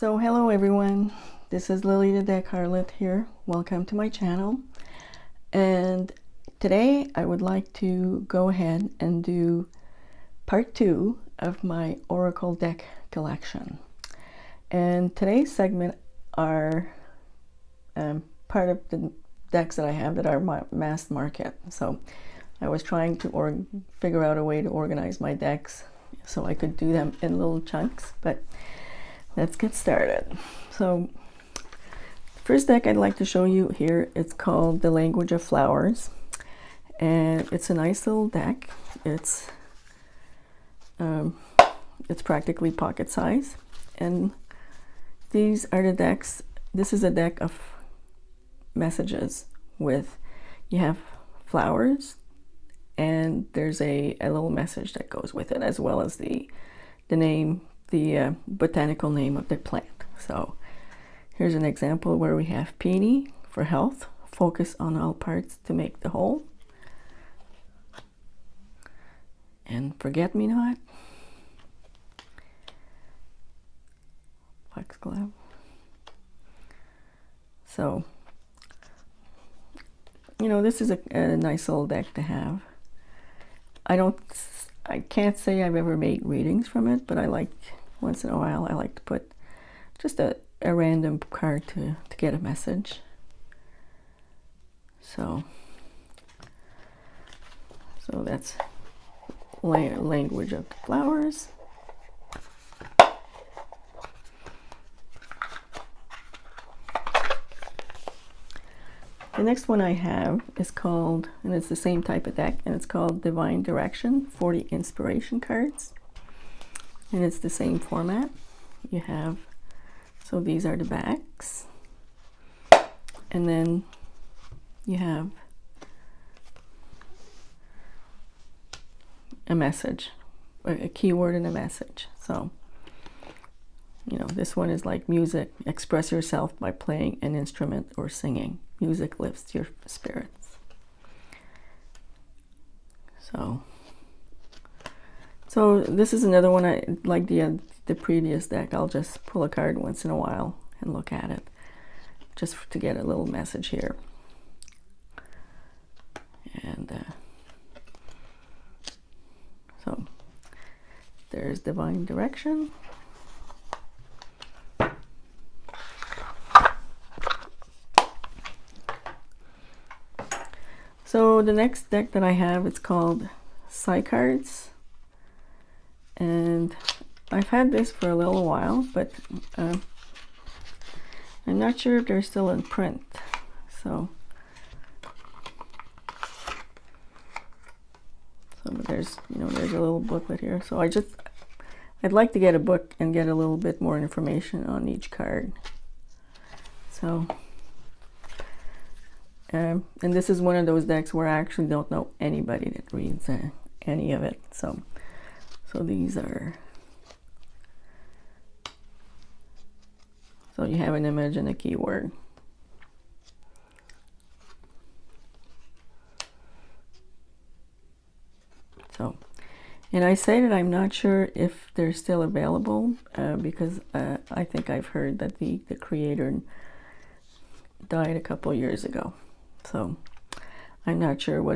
So hello everyone, this is Lily the Deck Harlot here. Welcome to my channel. And today I would like to go ahead and do part 2 of my Oracle deck collection. And today's segment are part of the decks that I have that are mass market. So I was trying to figure out a way to organize my decks so I could do them in little chunks, but let's get started. So first deck I'd like to show you here, it's called The Language of Flowers, and it's a nice little deck. It's practically pocket size, and these are the decks. This is a deck of messages with, you have flowers and there's a little message that goes with it, as well as the name, the botanical name of the plant. So here's an example where we have peony for health, focus on all parts to make the whole, and forget-me-not, foxglove. So, you know, this is a nice little deck to have. I can't say I've ever made readings from it, but I like, once in a while, I like to put just a random card to get a message. So that's Language of the Flowers. The next one I have is called, and it's the same type of deck, and it's called Divine Direction, 40 inspiration cards. And it's the same format. You have, so these are the backs. And then you have a message, a keyword and a message. So, you know, this one is like music, express yourself by playing an instrument or singing. Music lifts your spirits. So this is another one. I like the previous deck. I'll just pull a card once in a while and look at it, just to get a little message here. And so there's Divine Direction. So the next deck that I have, it's called Sai Cards, and I've had this for a little while, but I'm not sure if they're still in print. So there's, you know, there's a little booklet here. So I'd like to get a book and get a little bit more information on each card. So and this is one of those decks where I actually don't know anybody that reads any of it. So these are, so you have an image and a keyword. So, and I say that I'm not sure if they're still available because I think I've heard that the creator died a couple years ago. So I'm not sure what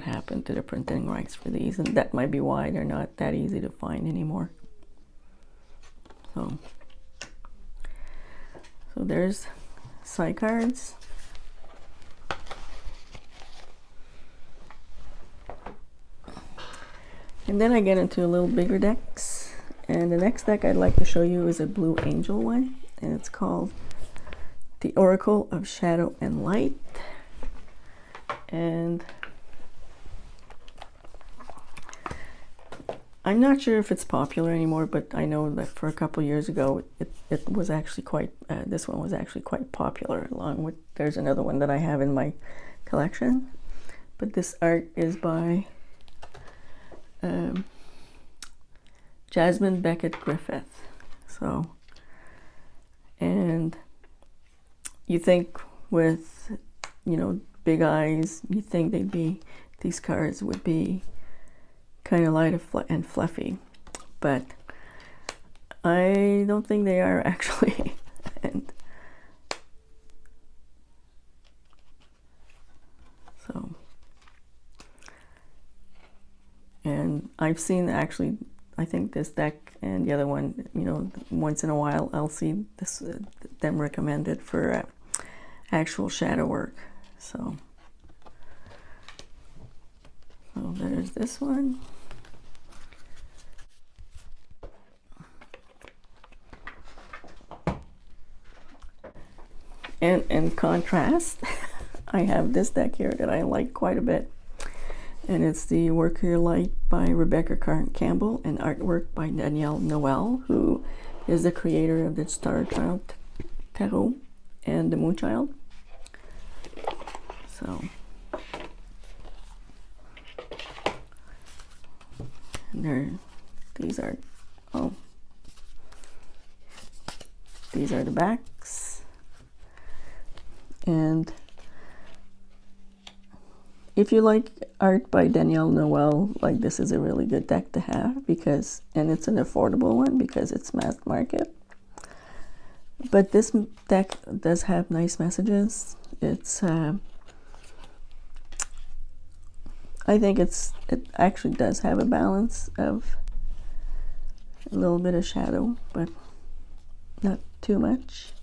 happened to the printing rights for these, and that might be why they're not that easy to find anymore. So there's Sai Cards. And then I get into a little bigger decks, and the next deck I'd like to show you is a Blue Angel one, and it's called The Oracle of Shadow and Light. And I'm not sure if it's popular anymore, but I know that for a couple years ago it was actually quite, this one was actually quite popular, along with, there's another one that I have in my collection, but this art is by Jasmine Beckett Griffith. So, and you think with, you know, big eyes, you think these cards would be kind of light and fluffy, but I don't think they are actually. And so, and I've seen actually, I think this deck and the other one, you know, once in a while I'll see this them recommended for actual shadow work. So there's this one. And in contrast, I have this deck here that I like quite a bit. And it's the Work Your Light by Rebecca Campbell and artwork by Danielle Noel, who is the creator of the Star Child Tarot and the Moon Child. So, and these are the backs. And if you like art by Danielle Noel, like, this is a really good deck to have, because, and it's an affordable one because it's mass market. But this deck does have nice messages. It's I think it actually does have a balance of a little bit of shadow, but not too much.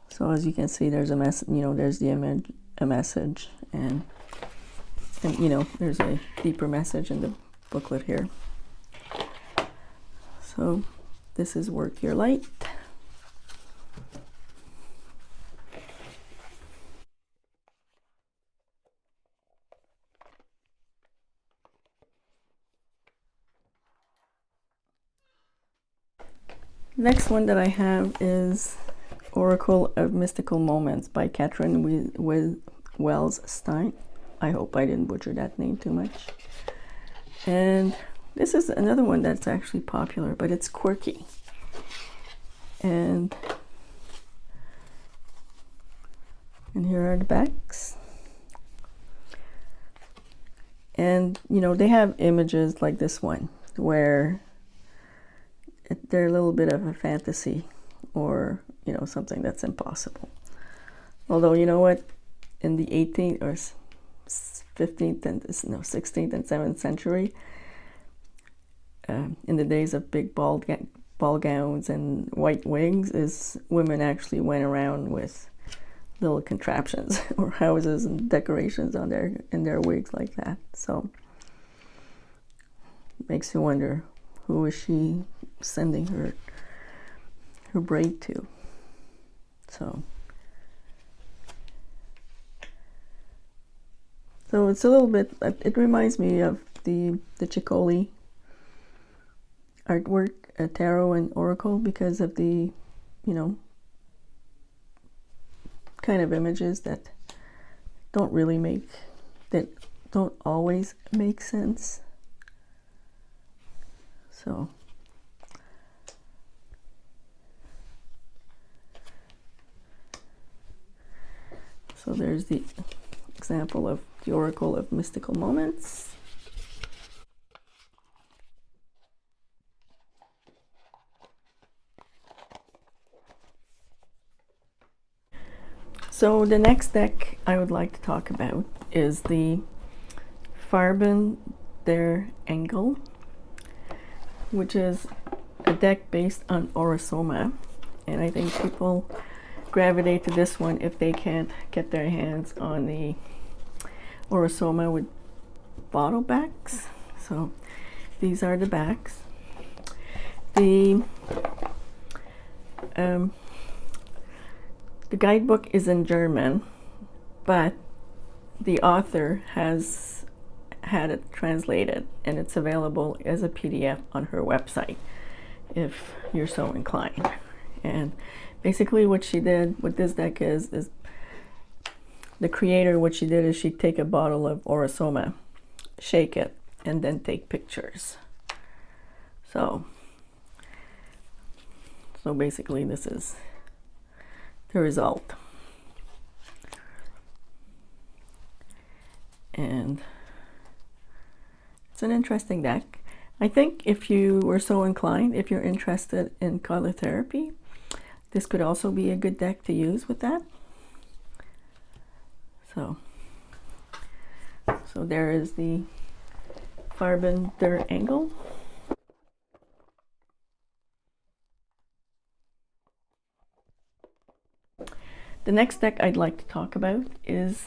So as you can see, there's a message, you know, there's the image, a message, and you know, there's a deeper message in the booklet here. So this is Work Your Light. Next one that I have is Oracle of Mystical Moments by Catherine Wells Stein. I hope I didn't butcher that name too much. And this is another one that's actually popular, but it's quirky. And here are the backs. And, you know, they have images like this one, where they're a little bit of a fantasy, or, you know, something that's impossible. Although, you know what, in the 18th or 15th and 16th and 7th century, in the days of big ball gowns and white wigs, women actually went around with little contraptions or houses and decorations on in their wigs like that. So makes you wonder, who is she sending her braid to? So it's a little bit, it reminds me of the Chicoli artwork, tarot and oracle, because of the, you know, kind of images that don't always make sense. So there's the example of the Oracle of Mystical Moments. So the next deck I would like to talk about is the Farbens Angle, which is a deck based on Orosoma, and I think people gravitate to this one if they can't get their hands on the Orosoma with bottle backs. So these are the backs. The guidebook is in German, but the author has had it translated, and it's available as a PDF on her website if you're so inclined. And basically what she did with this deck is the creator, what she did is she'd take a bottle of Orosoma, shake it, and then take pictures. So basically this is the result. And It's an interesting deck. I think if you were so inclined, if you're interested in color therapy, this could also be a good deck to use with that. So there is the Farbens Angle. The next deck I'd like to talk about is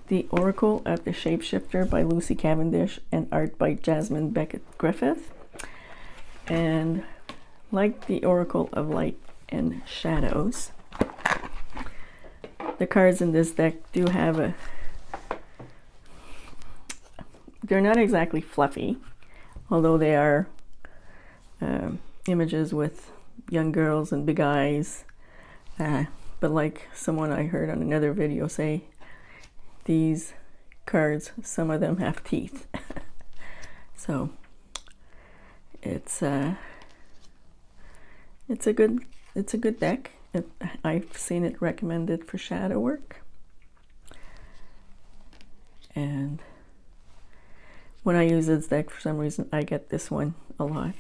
the Oracle of the Shapeshifter by Lucy Cavendish and art by Jasmine Beckett Griffith. And like the Oracle of Light and Shadows, the cards in this deck do have they're not exactly fluffy, although they are images with young girls and big eyes. But like someone I heard on another video say, these cards, some of them have teeth. So it's a good deck. I've seen it recommended for shadow work, and when I use this deck, for some reason I get this one a lot.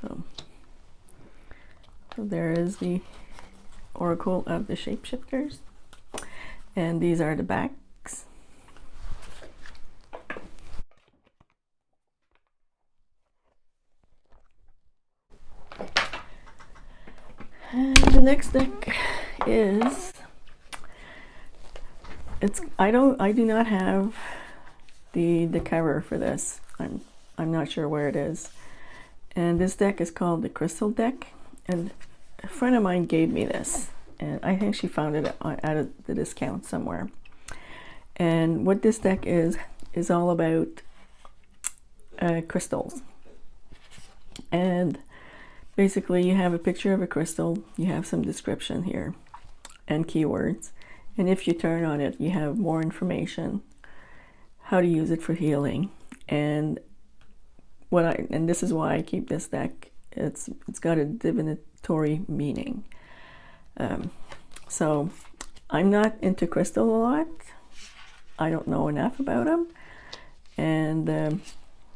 So there is the Oracle of the Shapeshifters, and these are the backs. And the next deck is, I do not have the cover for this. I'm not sure where it is. And this deck is called the Crystal Deck, and a friend of mine gave me this, and I think she found it at the discount somewhere. And what this deck is all about crystals. And basically you have a picture of a crystal, you have some description here and keywords, and if you turn on it you have more information, how to use it for healing, and this is why I keep this deck. It's got a divinatory meaning. So I'm not into crystal a lot. I don't know enough about them, and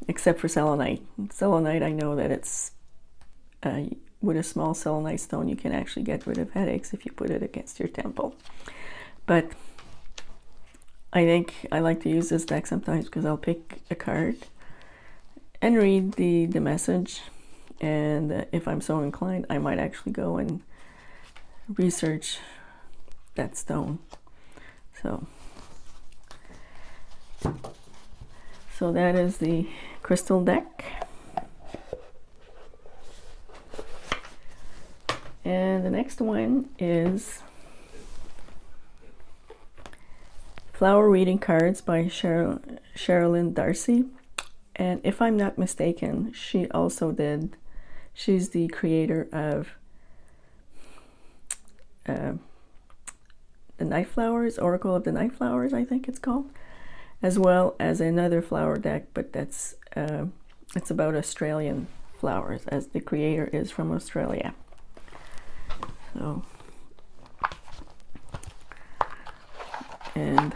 except for selenite. Selenite, I know that it's with a small selenite stone you can actually get rid of headaches if you put it against your temple. But I think I like to use this deck sometimes because I'll pick a card and read the message, and if I'm so inclined I might actually go and research that stone. So that is the Crystal Deck. And the next one is Flower Reading Cards by Sherilyn Darcy. And if I'm not mistaken, she's the creator of the Night Flowers, Oracle of the Night Flowers, I think it's called, as well as another flower deck, but that's it's about Australian flowers, as the creator is from Australia. So, and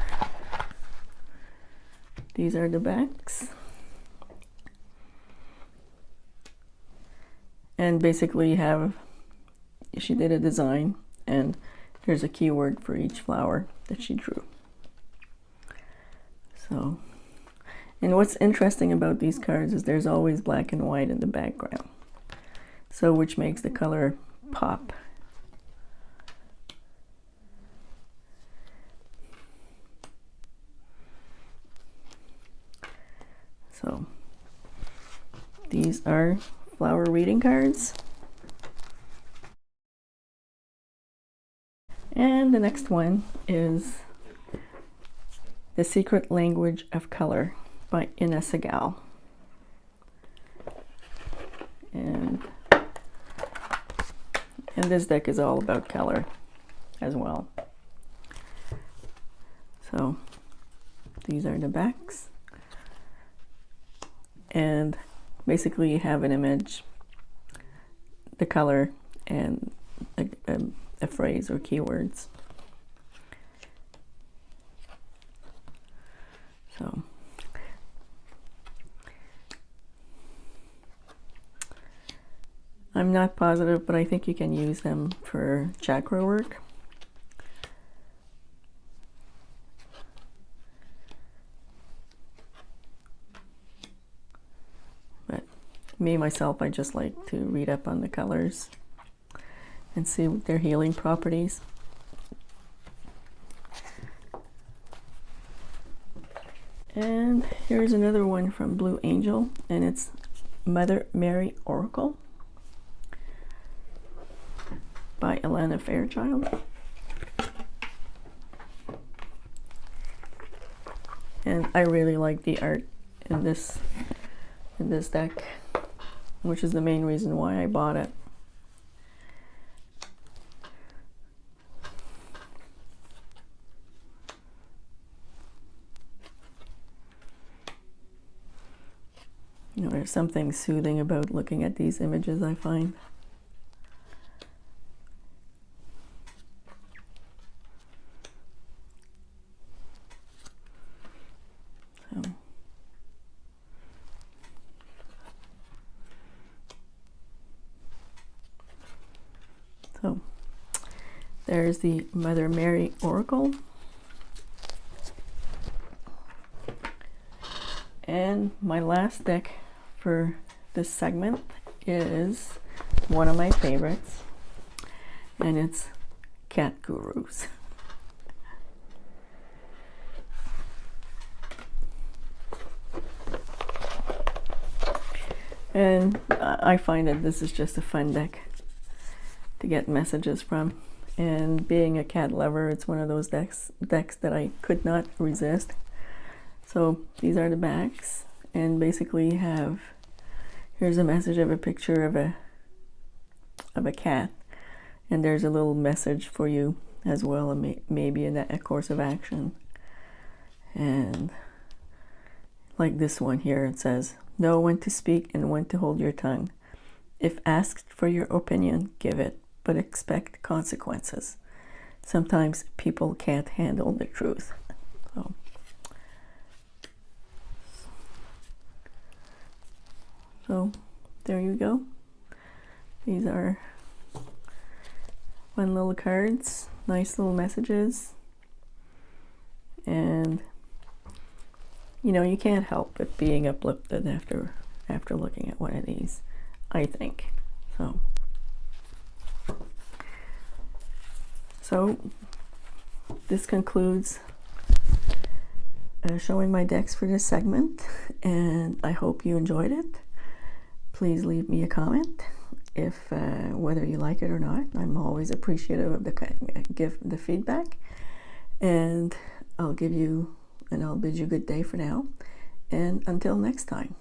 these are the backs. And basically she did a design, and there's a keyword for each flower that she drew. So, and what's interesting about these cards is there's always black and white in the background, so which makes the color pop. So these are flower reading cards. And the next one is The Secret Language of Color by Ines Segal. And this deck is all about color as well. So these are the backs. And basically you have an image, the color, and a phrase or keywords. So I'm not positive, but I think you can use them for chakra work. But me, myself, I just like to read up on the colors and see their healing properties. And here's another one from Blue Angel, and it's Mother Mary Oracle by Elena Fairchild. And I really like the art in this deck, which is the main reason why I bought it. You know, there's something soothing about looking at these images, I find. So there's the Mother Mary Oracle. And my last deck for this segment is one of my favorites, and it's Cat Gurus. And I find that this is just a fun deck to get messages from. And being a cat lover, it's one of those decks that I could not resist. So these are the backs, and basically here's a message of a picture of a cat, and there's a little message for you as well, and maybe a course of action. And like this one here, it says, know when to speak and when to hold your tongue. If asked for your opinion, give it, but expect consequences. Sometimes people can't handle the truth. So there you go. These are fun little cards, nice little messages. And you know, you can't help but being uplifted after looking at one of these, I think. So this concludes showing my decks for this segment, and I hope you enjoyed it. Please leave me a comment if whether you like it or not. I'm always appreciative of the feedback, and I'll bid you good day for now, and until next time.